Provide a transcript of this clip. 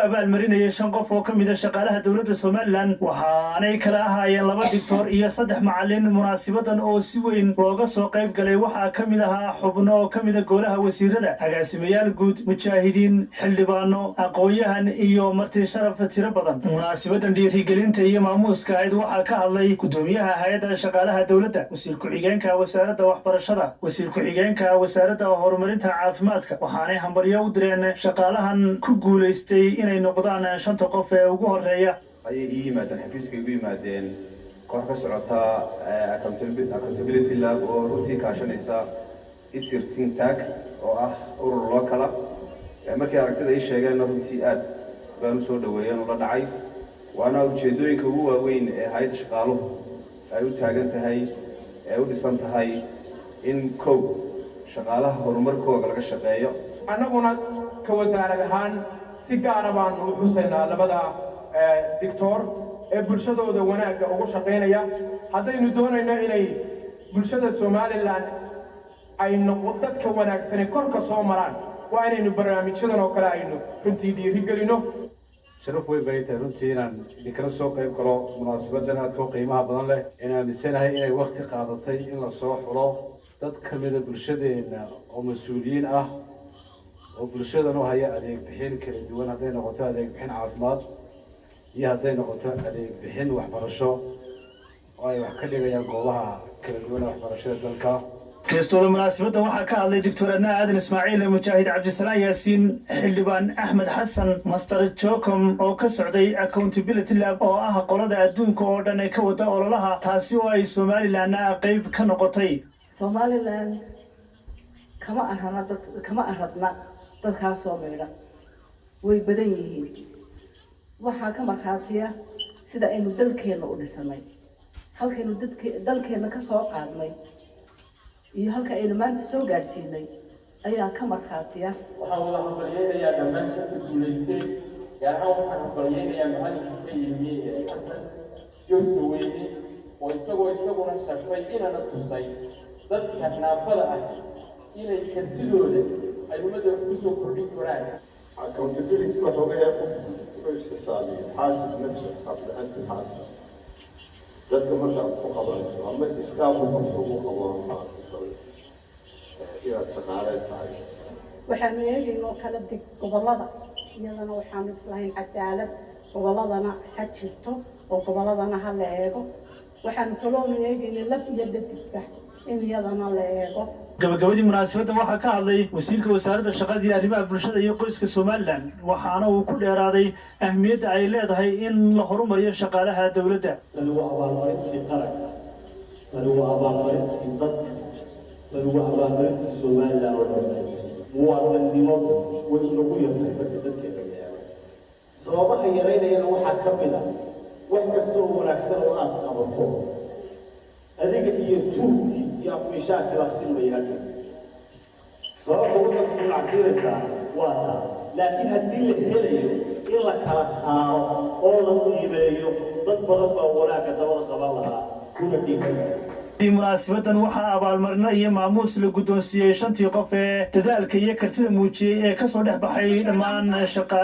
abaalmarinayay 5 qof oo kamid ah shaqaalaha dawladda Soomaaliland waxaanay kala ahaayeen 2 doctor iyo 3 macallin munaasabadan oo si weyn looga soo qayb galay waxa kamid ah xubno oo kamid ah golaha wasiirada agaasimayaal guud mujaahidiin xildhibaano aqoonyahan iyo marti sharaf tiro badan munaasabadan dhiirigelinta iyo maamuuska ayd waxa ka hadlay gudoomiyaha hay'adda shaqaalaha dawladda wasiir ku-xigeenka wasaaradda waxbarashada wasiir ku-xigeenka wasaaradda horumarinta caafimaadka waxaanay hambalyo u direen shaqaalahan ku guuleystay inay noqdaan 5 qof ee ugu horeeya ay yimaadeen xafiiska ugu yimaadeen koox ka socota accountability lab oo runtii kaashanaysa isirtiin tag oo ah urur loo kala markii aragtida ay sheegeen runtii aad baan u soo dhaweeyeen ula dhacay waana ujeedooyinka ugu waaweyn ee hay'adda shaqaaluhu ay u taagan tahay ee u dhisan tahay in koob shaqaalaha horumarkooda laga shaqeeyo annaguna ka wasaarad ahaan si gaar ah baan u xusaynaa labada doctor ee bulshadooda wanaagga ugu shaqeynaya haddaynu doonayno inay bulshada Soomaaliland ay noqdo dadka wanaagsan ee korka soo maraan waa inaynu barnaamijyadan oo kale aynu runtii dhiirigelino sharaf weyn bay tahay runtii inaan idinkala soo qayb galo munaasabadan aadka u qiimaha badan leh inaan aaminsanahay inay waqti qaadatay in la soo xulo dad ka mid ah bulshadeena oo mas'uuliyiin ah oo bulshadan u haya adeeg bixin kala duwan hadday noqoto adeeg bixin caafimaad iyo hadday noqoto adeeg bixin waxbarasho oo ay wax ka dhigayaan goobaha kala duwan waxbarashada dalka كيستودا مناسبة waxaa ka hadlay Dr. Adna Aadan Ismaaciil Mujaahid Cabdisalaam Yaasiin xildhibaan Axmed Xasan Master Jokom oo ka socday accountability lab oo ah qolada adduunka oo dhan ay ka wada ololaha taasi oo ay Soomaaliland qayb ka noqotay Soomaaliland kama aradna dadka Soomaaliga way badan yihiin waxa ka marxaatiya sida aynu dalkeena u dhisanay halkaynu dalkeena ka soo qaadnay iyo halka ay maanta soo gaarsiinay ayaa ka marxaatiya waxaan wada hambalyeeynaya dhammaan shaqada guuleystay gaar ahaan waxaan hambalyeynaya macalinka ka yimi xasan joogso weyne oo isaguna sharfay inana tusay dadka naafada ah inay kartidooda ay ummadda ku soo kordhin karaan accountability wuxuu leeyahay qof isxisaabiyo xaasib nafsa qabla an tuhasab dadka marka ku qabanayso ama iskaabu ku qabanayso waxaanu eegaynoo kala dig gobolada iyadana waxaanu islahayn cadaalad goboladana ha jirto oo goboladana ha la eego waxaanu kaloo eegaynay laf iyo dhadigba in iyadana la eego gabagabadii munaasabada waxaa ka hadlay wasiirka wasaaradda shaqada iyo arrimaha bulshada iyo qoyska Soomaaliland waxaana uu ku dheeraaday ahmiyadda ay leedahay in la horumariyo shaqaalaha dawladda lagu abaalmarintii qaranka lagu abaalmarintii dadka lagu abaalmarintii Soomaaliland oo dhan muwaadiniinimo way lagu yahay dadkeena sababaha yareynayana waxaa ka mid ah wax kasta oo wanaagsan oo aad qabato adiga iyo tuugii iyo afmishaadkii waa si mayraad sababta wadda ku nacsiinaysaa waa taa laakiin haddii la helayo in la kala saaro oo la qiimeeyo dad badan baa wanaagga dabada qaban lahaa kuna dhiibay munaasabadan waxaa abaalmarino iyo maamuus la guddoonsiiyey 5 qof ee dadaalka iyo kartida muujiyay ee ka soo dhex baxay dhammaan shaqaalaha